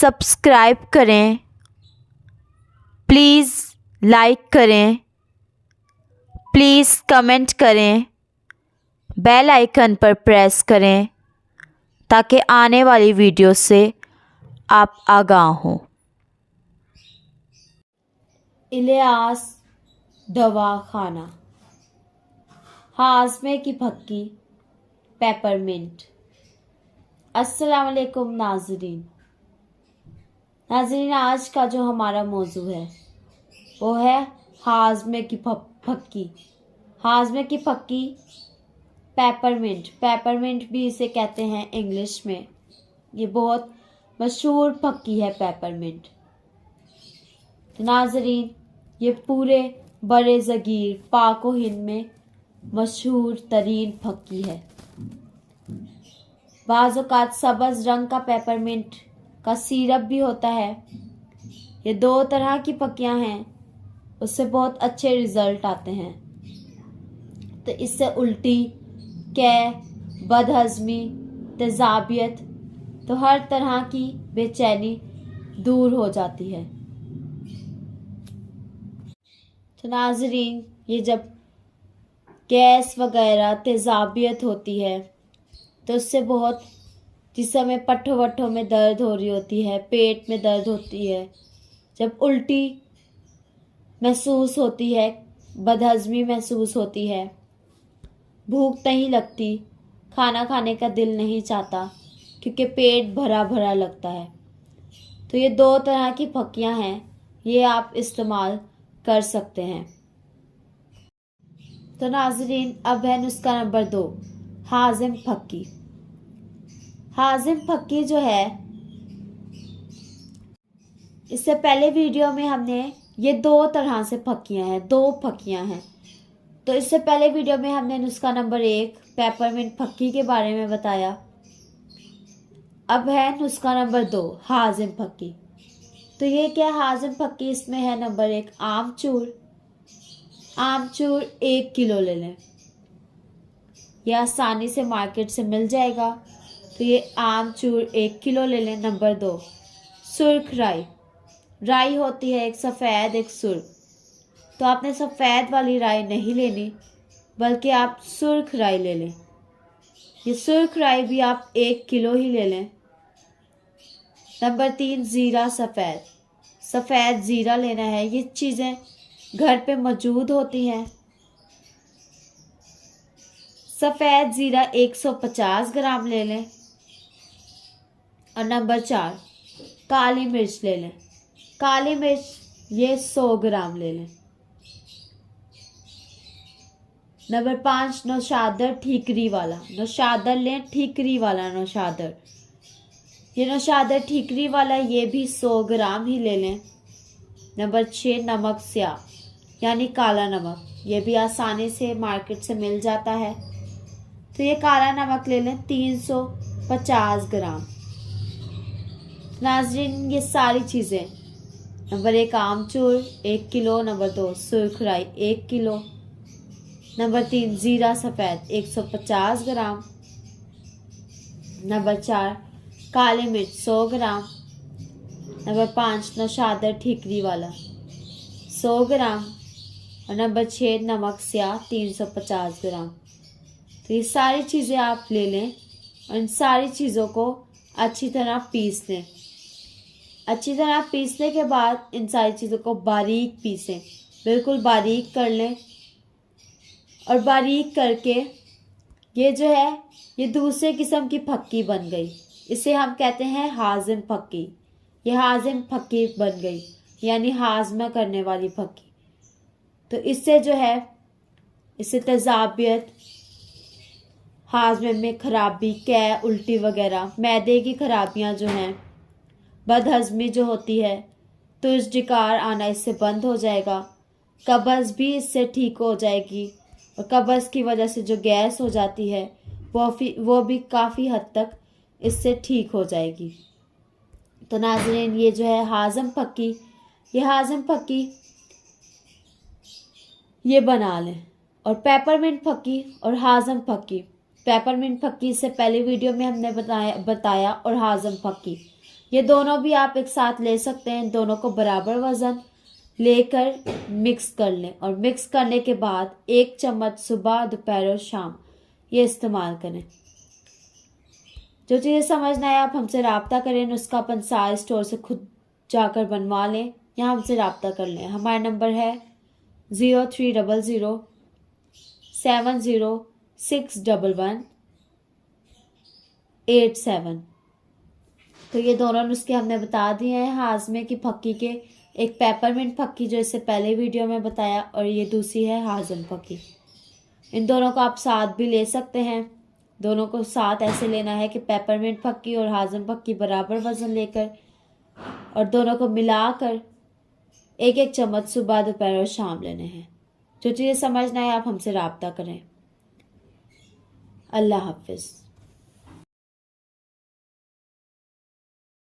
Subscribe करें, please like करें, please comment करें, बेल आइकन पर प्रेस करें ताकि आने वाली वीडियो से आप आगाह हों। इलियास दवाखाना, हाजमे की फक्की, पेपरमिंट। अस्सलाम वालेकुम नाज़रीन, आज का जो हमारा मौजू है वो है हाजमे की फक्की। हाजमे की फक्की, पेपरमिंट भी इसे कहते हैं इंग्लिश में। ये बहुत मशहूर फक्की है पेपरमिंट। तो नाज़रीन, ये पूरे बड़े ज़गीर पाक व हिंद में मशहूर तरीन फक्की है। बाज़ औक़ात सब्ज़ रंग का पेपरमिंट का सिरप भी होता है। ये दो तरह की फक्कियाँ हैं, उससे बहुत अच्छे रिज़ल्ट आते हैं। तो इससे उल्टी, कै, बदहज़मी, तेज़ाबियत, तो हर तरह की बेचैनी दूर हो जाती है। तो नाज़रीन, ये जब गैस वगैरह तेज़ाबियत होती है तो उससे बहुत, जिस समय पट्ठों वट्ठों में दर्द हो रही होती है, पेट में दर्द होती है, जब उल्टी महसूस होती है, बदहज़मी महसूस होती है, भूख नहीं लगती, खाना खाने का दिल नहीं चाहता क्योंकि पेट भरा भरा लगता है, तो ये दो तरह की फक्कियाँ हैं, ये आप इस्तेमाल कर सकते हैं। तो नाज़रीन, अब है नुस्खा नंबर 2, हाजिम फक्की। हाजिम फक्की जो है, इससे पहले वीडियो में हमने ये दो तरह से फक्कियाँ हैं, दो फक्कियाँ हैं। तो इससे पहले वीडियो में हमने नुस्खा नंबर 1 पेपरमिंट फक्की के बारे में बताया। अब है नुस्खा नंबर 2 हाजिम फक्की। तो ये क्या हाजिम फक्की, इसमें है नंबर 1 आमचूर। आमचूर 1 किलो ले लें, यह आसानी से मार्केट से मिल जाएगा। तो ये आमचूर 1 किलो ले लें। नंबर 2 सुर्ख राई। राई होती है एक सफ़ेद एक सुर्ख, तो आपने सफ़ेद वाली राई नहीं लेनी बल्कि आप सुर्ख राई ले लें। ये सुर्ख राई भी आप 1 किलो ही ले लें। नंबर 3 ज़ीरा सफ़ेद। सफ़ेद ज़ीरा लेना है, ये चीज़ें घर पे मौजूद होती हैं। सफ़ेद ज़ीरा 150 ग्राम ले लें। और नंबर 4 काली मिर्च ले लें। काली मिर्च ये 100 ग्राम ले लें। नंबर 5 नौशादर ठीकरी वाला। नौशादर लें, ठीकरी वाला नौशादर। ये नौशादर ठीकरी वाला ये भी 100 ग्राम ही ले लें। नंबर 6 नमक स्याह यानी काला नमक, ये भी आसानी से मार्केट से मिल जाता है। तो ये काला नमक ले लें 350 ग्राम। नाज़रीन, ये सारी चीज़ें, नंबर 1 आमचूर 1 किलो, नंबर 2 सुर्ख राई 1 किलो, नंबर 3 ज़ीरा सफ़ेद 150 ग्राम, नंबर 4 काली मिर्च 100 ग्राम, नंबर 5 नौशादर ठीकरी वाला 100 ग्राम और नंबर 6 नमक स्याह 350 ग्राम। तो ये सारी चीज़ें आप ले लें और इन सारी चीज़ों को अच्छी तरह पीस लें। अच्छी तरह पीसने के बाद इन सारी चीज़ों को बारीक पीसें, बिल्कुल बारीक कर लें। और बारीक करके ये जो है, ये दूसरे किस्म की फक्की बन गई, इसे हम कहते हैं हाजिम फक्की। ये हाजिम फक्की बन गई यानी हाजमा करने वाली फक्की। तो इससे जो है, इससे तेज़ाबियत, हाजमे में खराबी, कै, उल्टी वगैरह, मैदे की खराबियां जो हैं, बदहज़मी जो होती है, तो इस डिकार आना इससे बंद हो जाएगा। कब्ज़ भी इससे ठीक हो जाएगी और कब्ज़ की वजह से जो गैस हो जाती है वो भी काफ़ी हद तक इससे ठीक हो जाएगी। तो नाज़रीन, ये जो है हाजिम फक्की, ये हाजिम फक्की ये बना लें। और पेपरमिंट फक्की और हाजिम फक्की, पेपरमिंट फक्की से पहले वीडियो में हमने बताया और हाजिम फक्की, ये दोनों भी आप एक साथ ले सकते हैं। दोनों को बराबर वज़न लेकर मिक्स कर लें और मिक्स करने के बाद 1 चम्मच सुबह, दोपहर और शाम ये इस्तेमाल करें। जो चीज़ें समझ ना आए आप हमसे रब्ता करें। नुस्खा पंसार स्टोर से खुद जाकर बनवा लें या हमसे रब्ता कर लें। हमारा नंबर है 030070611187। तो ये दोनों नुस्खे हमने बता दिए हैं हाजमे की फक्की के। एक पेपरमिंट फक्की जो इससे पहले वीडियो में बताया, और ये दूसरी है हाजम फक्की। इन दोनों को आप साथ भी ले सकते हैं। दोनों को साथ ऐसे लेना है कि पेपरमिंट फक्की और हाजम फक्की बराबर वज़न लेकर, और दोनों को मिलाकर 1-1 चम्मच सुबह, दोपहर और शाम लेने हैं। जो चीज़ें समझना है आप हमसे रब्ता करें। अल्लाह हाफिज़।